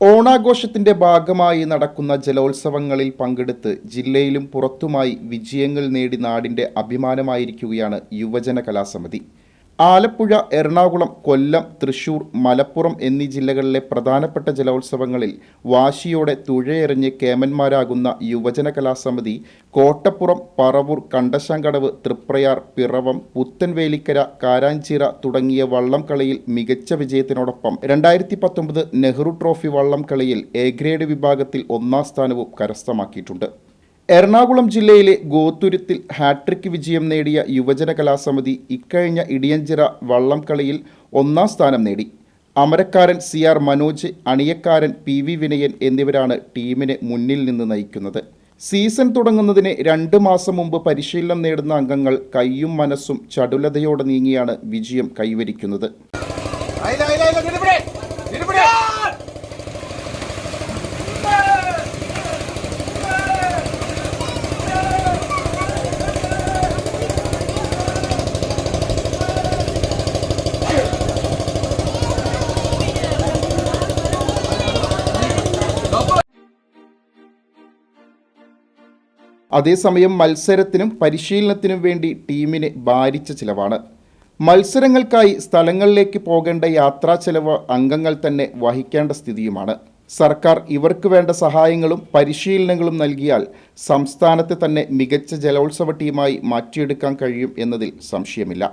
ഓണാഘോഷത്തിന്റെ ഭാഗമായി നടക്കുന്ന ജലോത്സവങ്ങളിൽ പങ്കെടുത്ത് ജില്ലയിലും പുറത്തുമായി വിജയങ്ങൾ നേടി നാടിന്റെ അഭിമാനമായിരിക്കുകയാണ് യുവജന കലാസമിതി. ആലപ്പുഴ, എറണാകുളം, കൊല്ലം, തൃശൂർ, മലപ്പുറം എന്നീ ജില്ലകളിലെ പ്രധാനപ്പെട്ട ജലോത്സവങ്ങളിൽ വാശിയോടെ തുഴയെറിഞ്ഞ് കേമന്മാരാകുന്ന യുവജന കലാസമിതി കോട്ടപ്പുറം, പറവൂർ, കണ്ടശാങ്കടവ്, തൃപ്രയാർ, പിറവം, പുത്തൻവേലിക്കര, കാരാഞ്ചിറ തുടങ്ങിയ വള്ളംകളിയിൽ മികച്ച വിജയത്തിനോടൊപ്പം 2019 നെഹ്റു ട്രോഫി വള്ളംകളിയിൽ എ ഗ്രേഡ് വിഭാഗത്തിൽ 1ാം സ്ഥാനവും കരസ്ഥമാക്കിയിട്ടുണ്ട്. എറണാകുളം ജില്ലയിലെ ഗോത്തുരുത്തിൽ ഹാട്രിക് വിജയം നേടിയ യുവജന കലാസമിതി ഇക്കഴിഞ്ഞ ഇടിയഞ്ചിറ വള്ളംകളിയിൽ 1ാം സ്ഥാനം നേടി. അമരക്കാരൻ CR മനോജ്, അണിയക്കാരൻ PV വിനയൻ എന്നിവരാണ് ടീമിനെ മുന്നിൽ നിന്ന് നയിക്കുന്നത്. സീസൺ തുടങ്ങുന്നതിന് 2 മാസം മുമ്പ് പരിശീലനം നേടുന്ന അംഗങ്ങൾ കൈയും മനസ്സും ചടുലതയോടെ നീങ്ങിയാണ് വിജയം കൈവരിക്കുന്നത്. അതേസമയം മത്സരത്തിനും പരിശീലനത്തിനും വേണ്ടി ടീമിന് ഭാരിച്ച ചിലവാണ്. മത്സരങ്ങൾക്കായി സ്ഥലങ്ങളിലേക്ക് പോകേണ്ട യാത്രാ ചെലവ് അംഗങ്ങൾ തന്നെ വഹിക്കേണ്ട സ്ഥിതിയുമാണ്. സർക്കാർ ഇവർക്ക് വേണ്ട സഹായങ്ങളും പരിശീലനങ്ങളും നൽകിയാൽ സംസ്ഥാനത്തെ തന്നെ മികച്ച ജലോത്സവ ടീമായി മാറ്റിയെടുക്കാൻ കഴിയും എന്നതിൽ സംശയമില്ല.